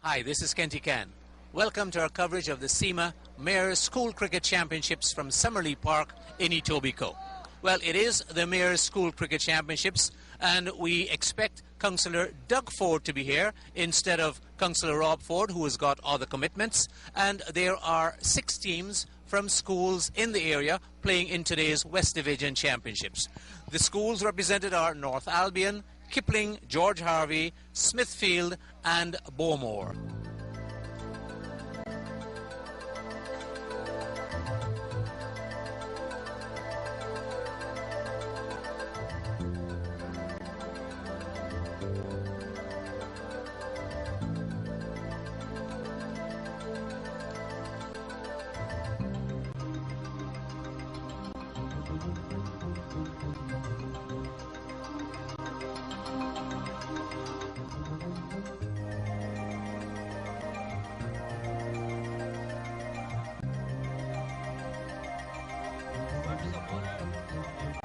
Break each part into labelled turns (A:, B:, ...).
A: Hi, this is Kenty Can. Welcome to our coverage of the CIMA Mayor's School Cricket Championships from Summerlee Park in Etobicoke. Well, it is the Mayor's School Cricket Championships, and we expect Councillor Doug Ford to be here instead of Councillor Rob Ford, who has got other commitments. And there are 6 teams from schools in the area playing in today's West Division Championships. The schools represented are North Albion, Kipling, George Harvey, Smithfield and Bowmore.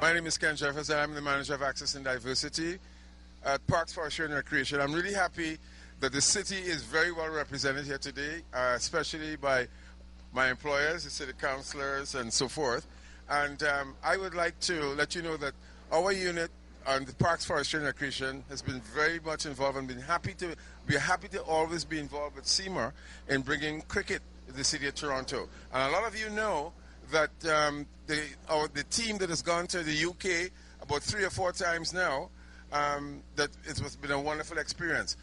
B: My name is Ken Jefferson. I'm the manager of Access and Diversity at Parks, Forestry and Recreation. I'm really happy that the city is very well represented here today, especially by my employers, the city councillors, and so forth. And I would like to let you know that our unit on the Parks, Forestry and Recreation has been very much involved and we're happy to always be involved with CIMA in bringing cricket to the city of Toronto. And a lot of you know that the team that has gone to the UK about 3 or 4 times now, that it has been a wonderful experience.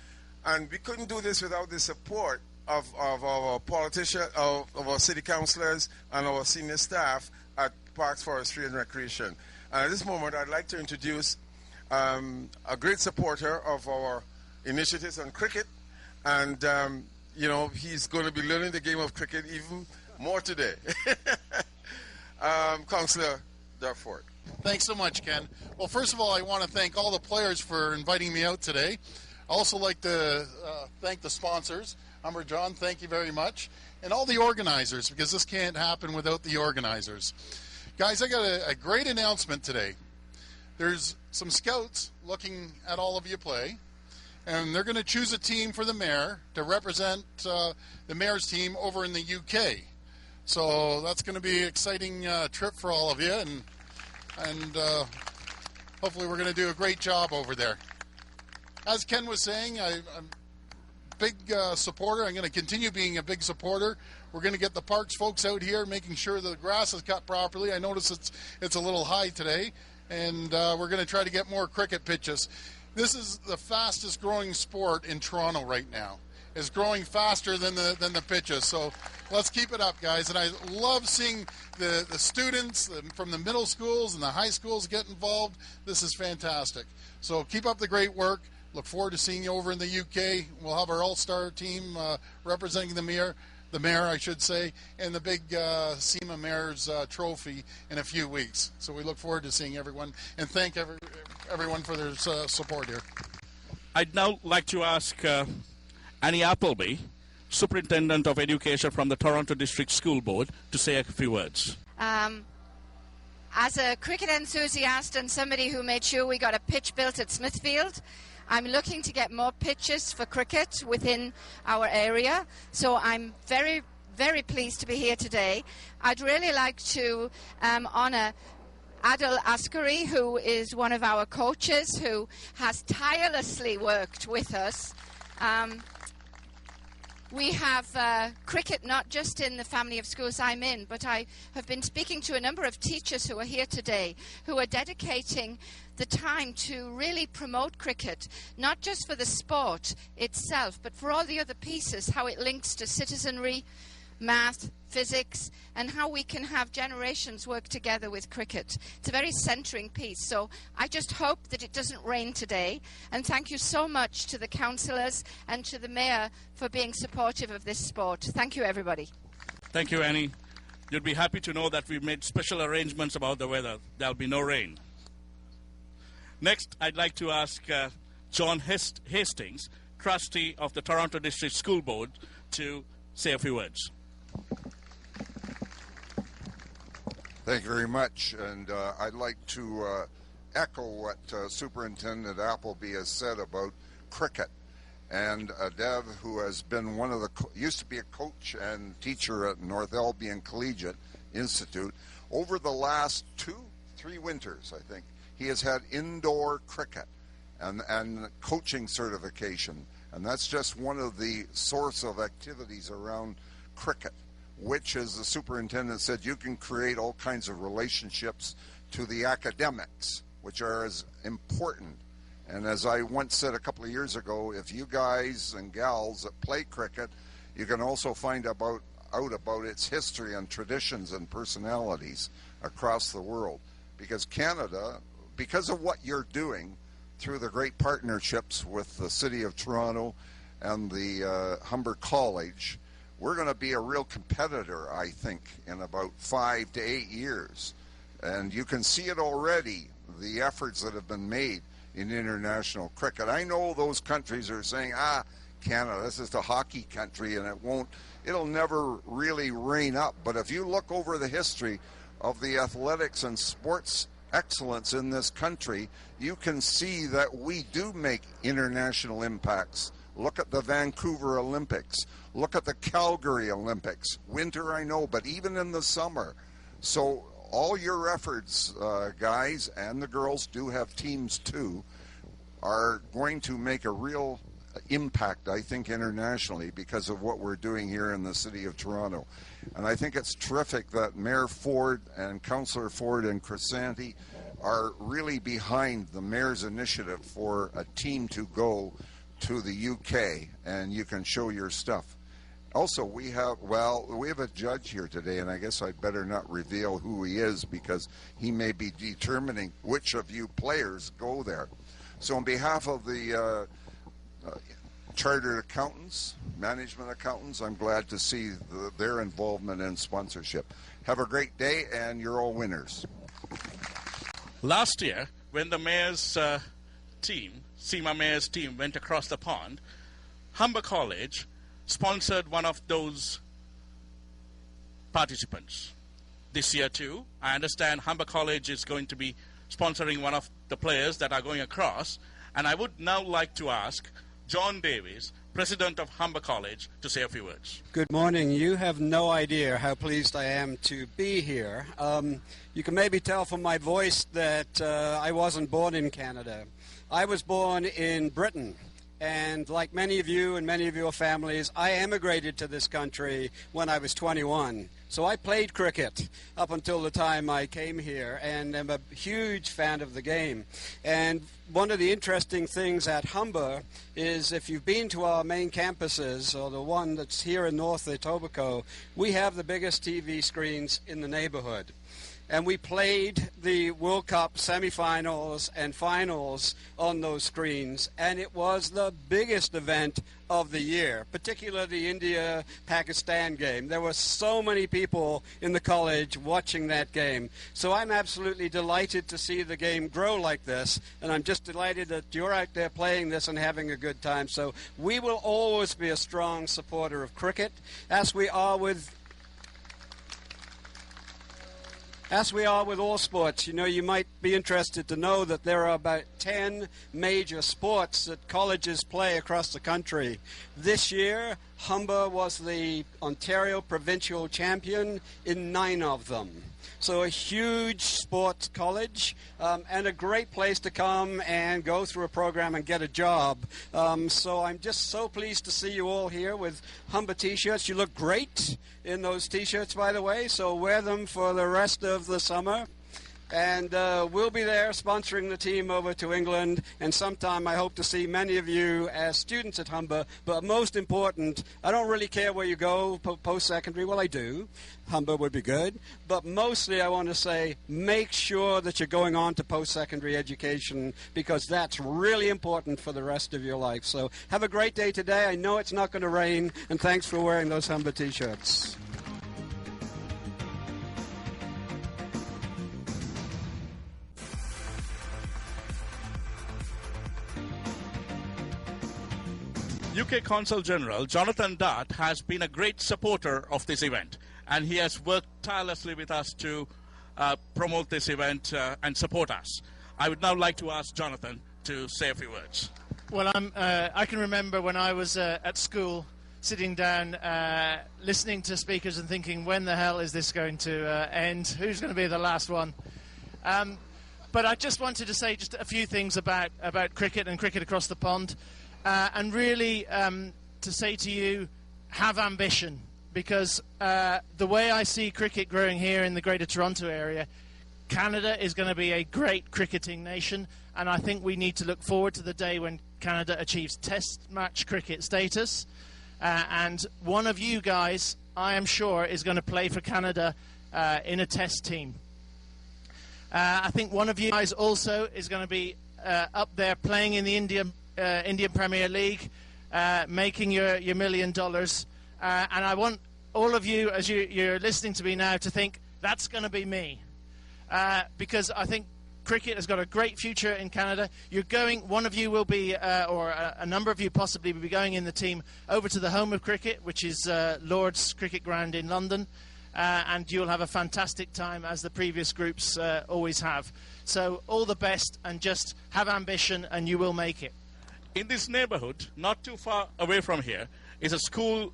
B: And we couldn't do this without the support of our politicians, of our city councillors and our senior staff at Parks, Forestry and Recreation. And at this moment, I'd like to introduce a great supporter of our initiatives on cricket. And, you know, he's going to be learning the game of cricket even more today. Councillor Doug Ford.
C: Thanks so much, Ken. Well, first of all, I want to thank all the players for inviting me out today. I also like to thank the sponsors. Humber John, thank you very much. And all the organizers, because this can't happen without the organizers. Guys, I got a great announcement today. There's some scouts looking at all of you play, and they're going to choose a team for the mayor to represent the mayor's team over in the UK. So that's going to be an exciting trip for all of you, and hopefully we're going to do a great job over there. As Ken was saying, I'm a big supporter. I'm going to continue being a big supporter. We're going to get the parks folks out here making sure that the grass is cut properly. I notice it's a little high today, and we're going to try to get more cricket pitches. This is the fastest growing sport in Toronto right now. It's growing faster than the pitches, so let's keep it up, guys. And I love seeing the students from the middle schools and the high schools get involved. This is fantastic. So keep up the great work. Look forward to seeing you over in the UK. We'll have our all-star team representing the mayor, I should say, and the big CIMA Mayor's trophy in a few weeks. So we look forward to seeing everyone, and thank everyone for their support here.
D: I'd now like to ask Annie Appleby, Superintendent of Education from the Toronto District School Board, to say a few words.
E: As a cricket enthusiast and somebody who made sure we got a pitch built at Smithfield, I'm looking to get more pitches for cricket within our area. So I'm very, very pleased to be here today. I'd really like to honour Adil Askari, who is one of our coaches, who has tirelessly worked with us. We have cricket not just in the family of schools I'm in, but I have been speaking to a number of teachers who are here today who are dedicating the time to really promote cricket, not just for the sport itself, but for all the other pieces, how it links to citizenry, math, physics, and how we can have generations work together with cricket. It's a very centering piece, so I just hope that it doesn't rain today, and thank you so much to the councillors and to the mayor for being supportive of this sport. Thank you, everybody.
D: Thank you, Annie. You'll be happy to know that we've made special arrangements about the weather. There'll be no rain. Next, I'd like to ask John Hastings, trustee of the Toronto District School Board, to say a few words.
F: Thank you very much, and I'd like to echo what Superintendent Appleby has said about cricket. and Dev, who has been one of the, used to be a coach and teacher at North Albion Collegiate Institute. Over the last 2-3 winters, I think, he has had indoor cricket and coaching certification. And that's just one of the source of activities around cricket, which, as the superintendent said, you can create all kinds of relationships to the academics, which are as important. And as I once said a couple of years ago, if you guys and gals that play cricket, you can also find out about its history and traditions and personalities across the world. Because Canada, because of what you're doing through the great partnerships with the City of Toronto and the Humber College, we're going to be a real competitor, I think, in about 5 to 8 years. And you can see it already, the efforts that have been made in international cricket. I know those countries are saying, Canada, this is the hockey country, and it'll never really rein up. But if you look over the history of the athletics and sports excellence in this country, you can see that we do make international impacts. Look at the Vancouver Olympics. Look at the Calgary Olympics. Winter, I know, but even in the summer. So all your efforts, guys, and the girls do have teams too, are going to make a real impact, I think, internationally because of what we're doing here in the City of Toronto. And I think it's terrific that Mayor Ford and Councillor Ford and Crisanti are really behind the Mayor's initiative for a team to go to the UK and you can show your stuff. Also, we have a judge here today, and I guess I'd better not reveal who he is because he may be determining which of you players go there. So on behalf of the chartered accountants, management accountants, I'm glad to see their involvement in sponsorship. Have a great day, and you're all winners.
D: Last year, when the mayor's team, CIMA mayor's team, went across the pond, Humber College sponsored one of those participants. This year too, I understand Humber College is going to be sponsoring one of the players that are going across, and I would now like to ask John Davies, President of Humber College, to say a few words.
G: Good morning. You have no idea how pleased I am to be here. You can maybe tell from my voice that I wasn't born in Canada. I was born in Britain. And like many of you and many of your families, I emigrated to this country when I was 21. So I played cricket up until the time I came here, and I'm a huge fan of the game. And one of the interesting things at Humber is if you've been to our main campuses, or the one that's here in North Etobicoke, we have the biggest TV screens in the neighborhood. And we played the World Cup semifinals and finals on those screens, and it was the biggest event of the year, particularly the India-Pakistan game. There were so many people in the college watching that game. So I'm absolutely delighted to see the game grow like this, and I'm just delighted that you're out there playing this and having a good time. So we will always be a strong supporter of cricket, as we are with all sports. You know, you might be interested to know that there are about 10 major sports that colleges play across the country. This year, Humber was the Ontario provincial champion in 9 of them. So a huge sports college and a great place to come and go through a program and get a job. So I'm just so pleased to see you all here with Humber T-shirts. You look great in those T-shirts, by the way, so wear them for the rest of the summer. And we'll be there sponsoring the team over to England, and sometime I hope to see many of you as students at Humber. But most important, I don't really care where you go post-secondary. Well, I do. Humber would be good. But mostly I want to say make sure that you're going on to post-secondary education, because that's really important for the rest of your life. So have a great day today. I know it's not going to rain, and thanks for wearing those Humber T-shirts.
D: UK Consul General Jonathan Dart has been a great supporter of this event, and he has worked tirelessly with us to promote this event and support us. I would now like to ask Jonathan to say a few words.
H: Well, I can remember when I was at school, sitting down, listening to speakers and thinking, when the hell is this going to end? Who's going to be the last one? But I just wanted to say just a few things about cricket and cricket across the pond, and really to say to you, have ambition, because the way I see cricket growing here in the Greater Toronto area, Canada is going to be a great cricketing nation, and I think we need to look forward to the day when Canada achieves test match cricket status, and one of you guys, I am sure, is going to play for Canada in a test team. I think one of you guys also is going to be up there playing in the Indian Premier League, making your $1 million. And I want all of you, as you're listening to me now, to think, that's going to be me. Because I think cricket has got a great future in Canada. You're going, one of you will be, or a number of you possibly will be going in the team over to the home of cricket, which is Lord's Cricket Ground in London. And you'll have a fantastic time, as the previous groups always have. So all the best, and just have ambition, and you will make it.
D: In this neighborhood, not too far away from here, is a school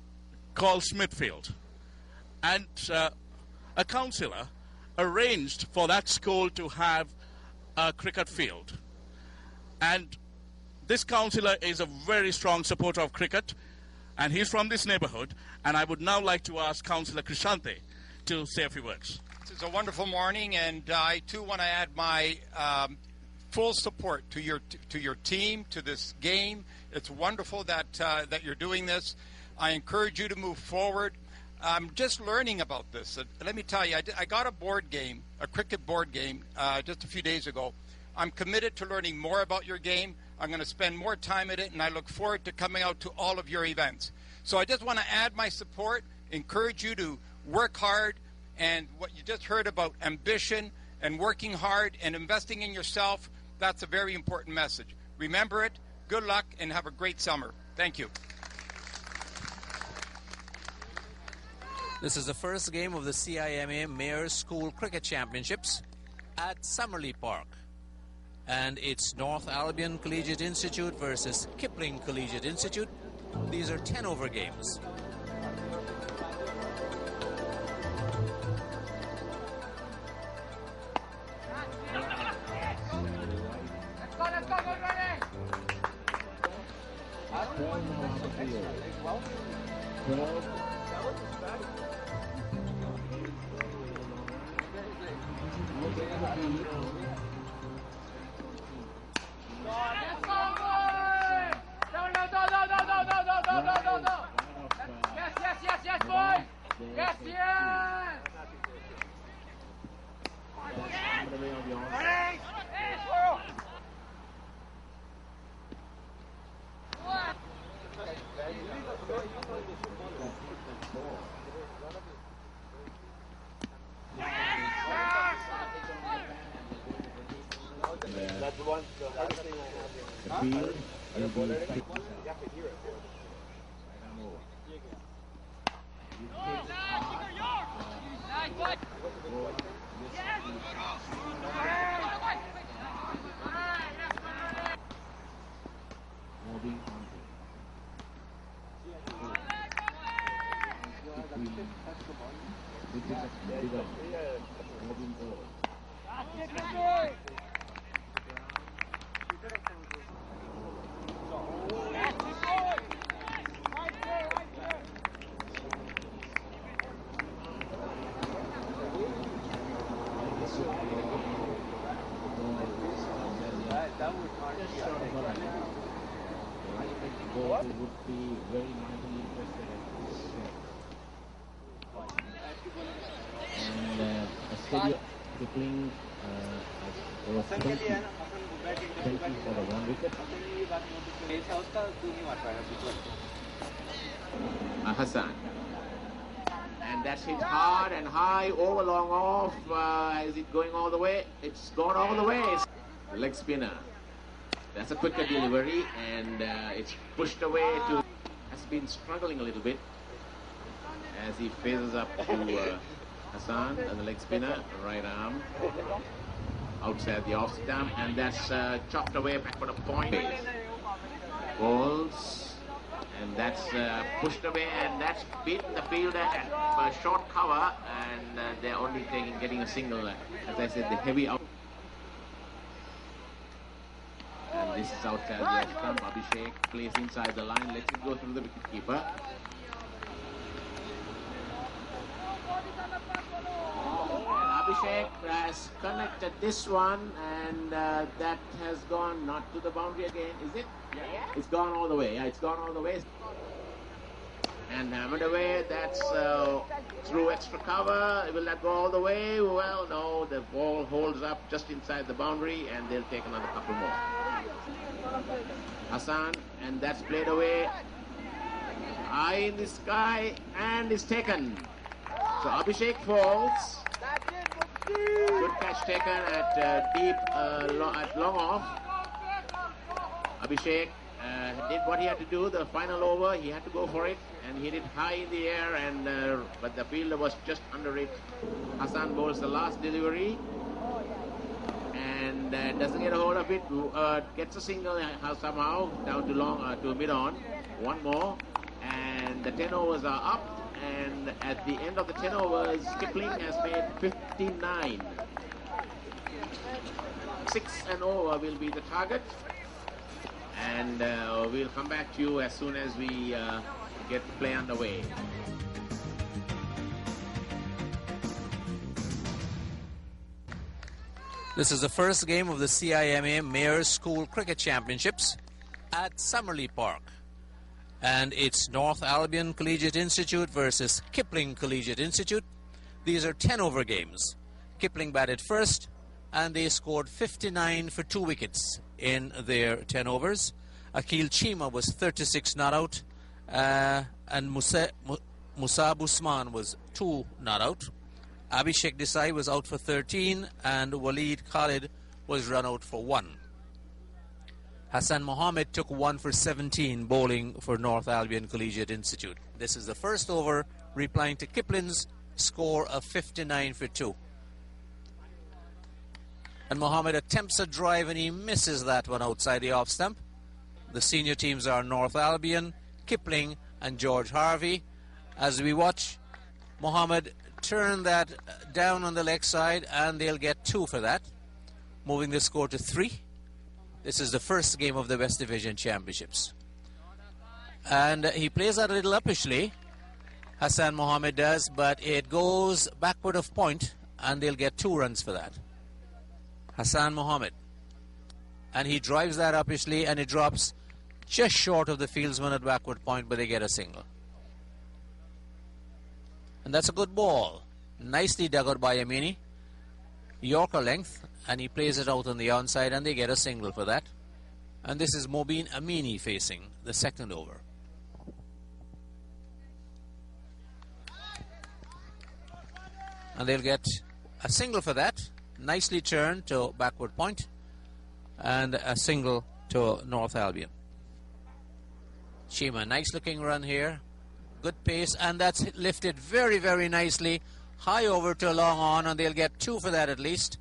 D: called Smithfield. And a councillor arranged for that school to have a cricket field. And this councillor is a very strong supporter of cricket, and he's from this neighborhood. And I would now like to ask Councillor Krishante to say a few words.
I: It's a wonderful morning, and I too want to add my full support to your team, to this game. It's wonderful that you're doing this. I encourage you to move forward. I'm just learning about this. Let me tell you, I got a board game, a cricket board game, just a few days ago. I'm committed to learning more about your game. I'm going to spend more time at it, and I look forward to coming out to all of your events. So I just want to add my support, encourage you to work hard, and what you just heard about ambition and working hard and investing in yourself, that's a very important message. Remember it, good luck, and have a great summer. Thank you.
A: This is the first game of the CIMA Mayor's School Cricket Championships at Summerley Park. And it's North Albion Collegiate Institute versus Kipling Collegiate Institute. These are 10-over games.
J: Kipling was 20 for the 1 wicket. Hassan. And that's hit hard and high, over long off. Is it going all the way? It's gone all the way. Leg spinner. That's a quicker delivery, and it's pushed away to... Has been struggling a little bit as he phases up to Hassan and the leg spinner, right arm outside the off stump, and that's chopped away back for a point. Balls, and that's pushed away, and that's beaten the fielder at short cover, and they're only getting a single. As I said, the heavy out. And this is outside the off stump. Abhishek plays inside the line, lets it go through the wicketkeeper. Abhishek has connected this one, and that has gone not to the boundary again, is it? Yeah. It's gone all the way. Yeah, it's gone all the way. And hammered away. That's through extra cover. Will that go all the way? Well, no. The ball holds up just inside the boundary, and they'll take another couple more. Hassan, and that's played away. High in the sky, and is taken. So Abhishek falls. Good catch taken at deep, at long off. Abhishek did what he had to do. The final over, he had to go for it, and he hit it high in the air, and but the fielder was just under it. Hassan bowls the last delivery, and doesn't get a hold of it. Gets a single somehow down to long to mid on. One more, and the 10 overs are up. And at the end of the 10 overs, Kipling has made 59. 6 and over will be the target. And we'll come back to you as soon as we get play underway.
A: This is the first game of the CIMA Mayor's School Cricket Championships at Summerley Park. And it's North Albion Collegiate Institute versus Kipling Collegiate Institute. These are 10-over games. Kipling batted first, and they scored 59 for 2 wickets in their 10 overs. Akil CIMA was 36 not out, and Musab Usman was 2 not out. Abhishek Desai was out for 13, and Waleed Khalid was run out for 1. Hassan Mohammed took 1 for 17 bowling for North Albion Collegiate Institute. This is the first over, replying to Kipling's score of 59 for 2. And Mohammed attempts a drive, and he misses that one outside the off stump. The senior teams are North Albion, Kipling, and George Harvey. As we watch Mohammed turn that down on the leg side, and they'll get 2 for that, moving the score to 3. This is the first game of the West Division Championships. And he plays that a little uppishly, Hassan Mohammed does, but it goes backward of point, and they'll get 2 runs for that. Hassan Mohammed. And he drives that uppishly, and it drops just short of the fieldsman at backward point, but they get a single. And that's a good ball. Nicely dug out by Amini. Yorker length, and he plays it out on the onside, and they get a single for that. And this is Mobeen Amini facing the second over. And they'll get a single for that. Nicely turned to backward point, and a single to North Albion. CIMA, nice looking run here. Good pace, and that's lifted very, very nicely. High over to long on, and they'll get 2 for that at least.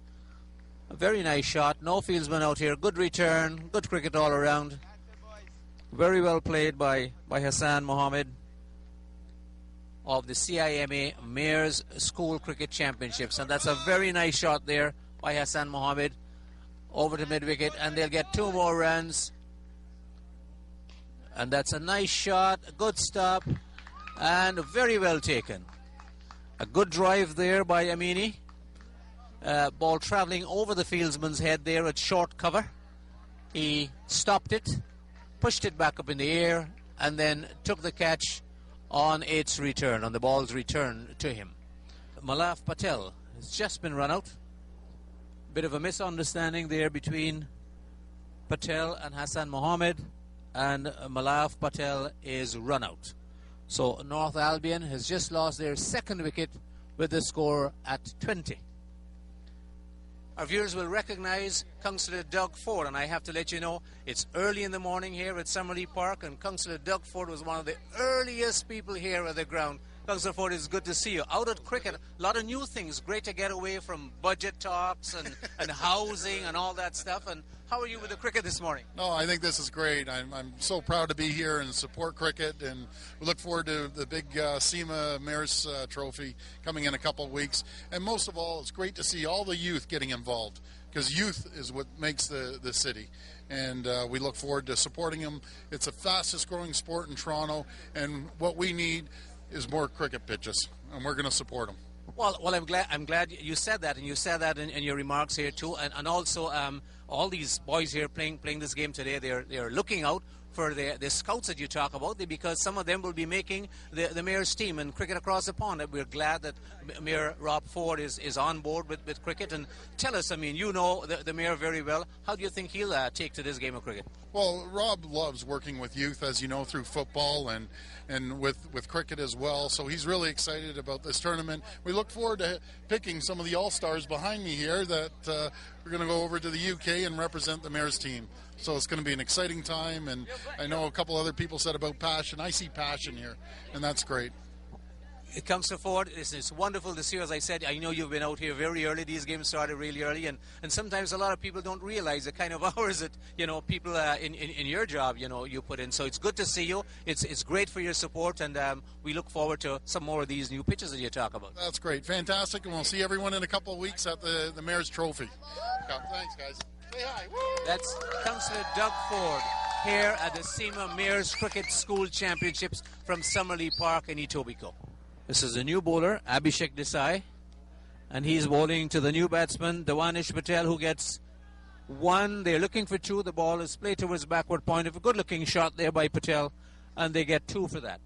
A: A very nice shot. No fieldsman out here. Good return. Good cricket all around. Very well played by Hassan Mohammed of the CIMA Mayor's School Cricket Championships. And that's a very nice shot there by Hassan Mohammed over to mid-wicket. And they'll get 2 more runs. And that's a nice shot. A good stop. And very well taken. A good drive there by Amini. Ball travelling over the fieldsman's head there at short cover. He stopped it, pushed it back up in the air, and then took the catch on its return, on the ball's return to him. Malaf Patel has just been run out. Bit of a misunderstanding there between Patel and Hassan Mohammed, and Malaf Patel is run out. So North Albion has just lost their second wicket with the score at 20. Our viewers will recognize Councillor Doug Ford, and I have to let you know it's early in the morning here at Summerley Park, and Councillor Doug Ford was one of the earliest people here at the ground Councillor Ford, it's good to see you. Out at cricket, a lot of new things. Great to get away from budget talks and housing and all that stuff. And how are you with the cricket this morning?
C: No, I think this is great. I'm so proud to be here and support cricket, and we look forward to the big CIMA Mayor's Trophy coming in a couple of weeks. And most of all, it's great to see all the youth getting involved, because youth is what makes the city. And we look forward to supporting them. It's the fastest growing sport in Toronto, and what we need is more cricket pitches, and we're going to support them.
A: Well, I'm glad you said that, and you said that in your remarks here too, and also all these boys here playing this game today, they're looking out for the scouts that you talk about, because some of them will be making the Mayor's team in cricket across the pond. We're glad that Mayor Rob Ford is on board with cricket. And tell us, I mean, you know the Mayor very well. How do you think he'll take to this game of cricket?
C: Well, Rob loves working with youth, as you know, through football and with cricket as well. So he's really excited about this tournament. We look forward to picking some of the all-stars behind me here that we're going to go over to the UK and represent the Mayor's team. So it's going to be an exciting time, and I know a couple other people said about passion. I see passion here, and that's great.
A: Councillor Ford, it's wonderful to see you. As I said, I know you've been out here very early. These games started really early, and sometimes a lot of people don't realize the kind of hours that, you know, people in your job, you know, you put in. So it's good to see you. It's great for your support, and we look forward to some more of these new pitches that you talk about.
C: That's great. Fantastic, and we'll see everyone in a couple of weeks at the Mayor's Trophy. Thanks, guys. Say hi. Woo!
A: That's Councillor Doug Ford here at the CIMA Mayor's Cricket School Championships from Summerlee Park in Etobicoke. This is a new bowler, Abhishek Desai, and he's bowling to the new batsman, Dawanish Patel, who gets one. They're looking for two. The ball is played towards backward point. A good-looking shot there by Patel, and they get two for that.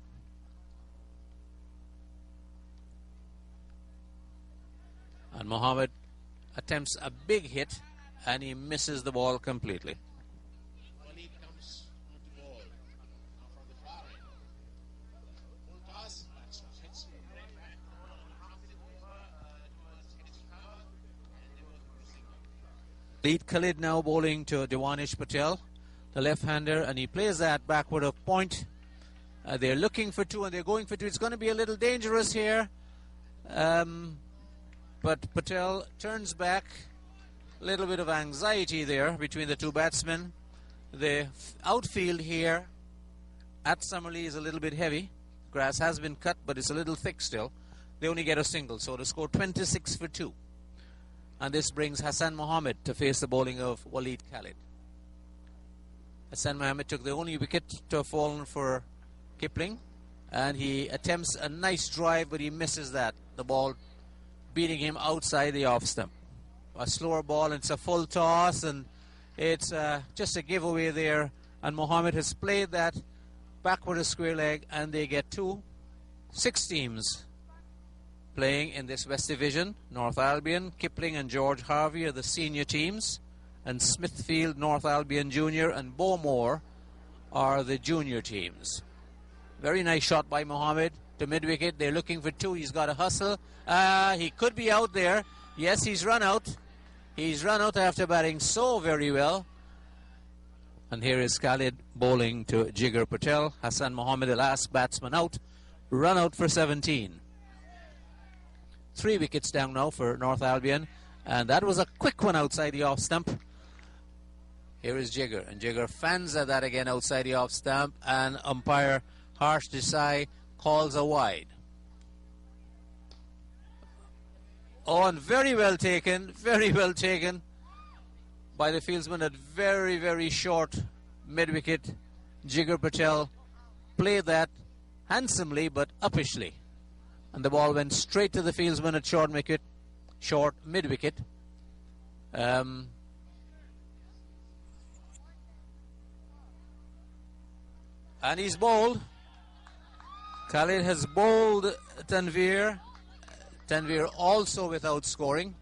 A: And Mohammed attempts a big hit, and he misses the ball completely. Lead Khalid now bowling to Dawanish Patel, the left-hander, and he plays that backward of point. They're looking for two, and they're going for two. It's going to be a little dangerous here, but Patel turns back. A little bit of anxiety there between the two batsmen. The outfield here at Summerlee is a little bit heavy. Grass has been cut, but it's a little thick still. They only get a single, so to score 26 for 2. And this brings Hassan Mohammed to face the bowling of Waleed Khalid. Hassan Mohammed took the only wicket to have fallen for Kipling, and he attempts a nice drive, but he misses that. The ball beating him outside the off stump. A slower ball, and it's a full toss, and it's just a giveaway there. And Mohammed has played that backward a square leg, and they get 2. 6 teams playing in this West Division. North Albion, Kipling and George Harvey are the senior teams, and Smithfield, North Albion Junior and Bowmore are the junior teams. Very nice shot by Mohammed to mid-wicket. They're looking for 2. He's got a hustle. He could be out there. Yes, he's run out. He's run out after batting so very well. And here is Khalid bowling to Jigar Patel. Hassan Mohammed, the last batsman out, run out for 17. 3 wickets down now for North Albion, and that was a quick one outside the off stump. Here is Jigar, and Jigar fans at that again outside the off stump, and umpire Harsh Desai calls a wide. Oh, and very well taken by the fieldsman at very, very short mid-wicket. Jigar Patel played that handsomely but uppishly. And the ball went straight to the fieldsman at short mid-wicket. And he's bowled. Khalid has bowled Tanveer. Tanveer also without scoring.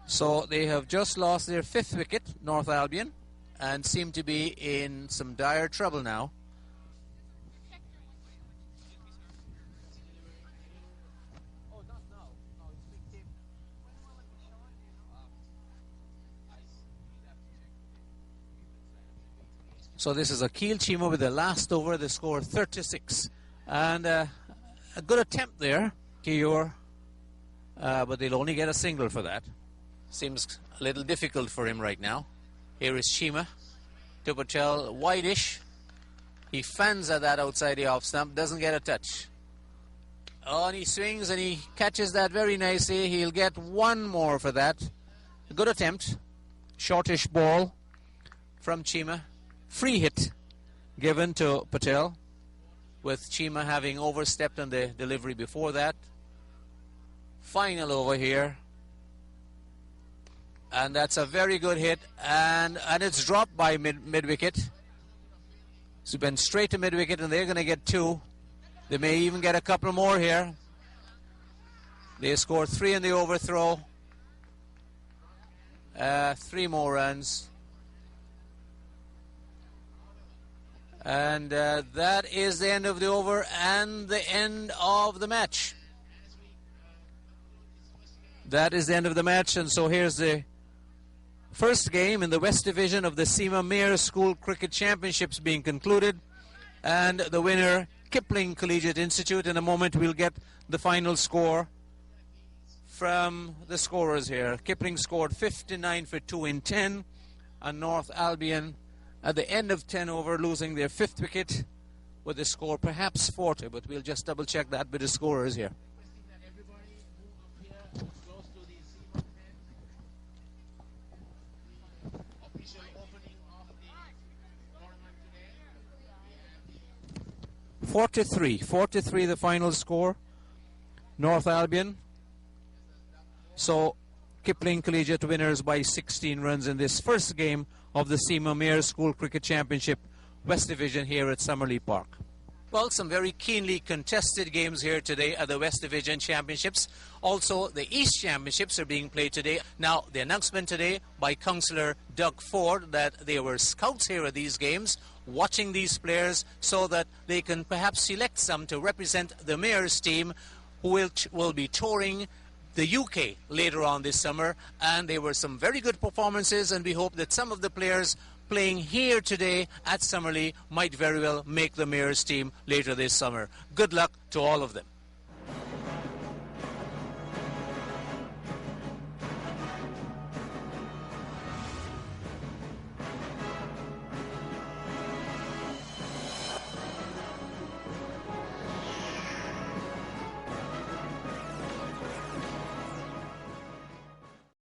A: So they have just lost their 5th wicket, North Albion, and seem to be in some dire trouble now. So this is Akil Chima with the last over. The score 36. And a good attempt there, Kiyor, but they'll only get a single for that. Seems a little difficult for him right now. Here is CIMA to Patel, wide-ish. He fans at that outside the off stump, doesn't get a touch. Oh, and he swings and he catches that very nicely. He'll get one more for that. A good attempt. Shortish ball from CIMA. Free hit given to Patel, with CIMA having overstepped on the delivery before that. Final over here. And that's a very good hit. And it's dropped by mid-wicket. So it went straight to mid-wicket, and they're going to get two. They may even get a couple more here. They scored 3 in the overthrow. 3 more runs. And that is the end of the over and the end of the match. That is the end of the match, and so here's the first game in the West Division of the CIMA Mayor School Cricket Championships being concluded. And the winner, Kipling Collegiate Institute. In a moment we'll get the final score from the scorers here. Kipling scored 59 for 2 in 10, and North Albion at the end of 10 over losing their 5th wicket with a score perhaps 40, but we'll just double check that with the scorers here.
K: Close to the CIMA
A: 43 the final score. North Albion. So Kipling Collegiate winners by 16 runs in this first game of the CIMA Mayor School Cricket Championship West Division here at Summerlee Park. Well, some very keenly contested games here today at the West Division Championships. Also, the East Championships are being played today. Now, the announcement today by Councillor Doug Ford that there were scouts here at these games watching these players so that they can perhaps select some to represent the Mayor's team who will be touring the UK later on this summer. And there were some very good performances, and we hope that some of the players playing here today at Summerlee might very well make the Mayor's team later this summer. Good luck to all of them.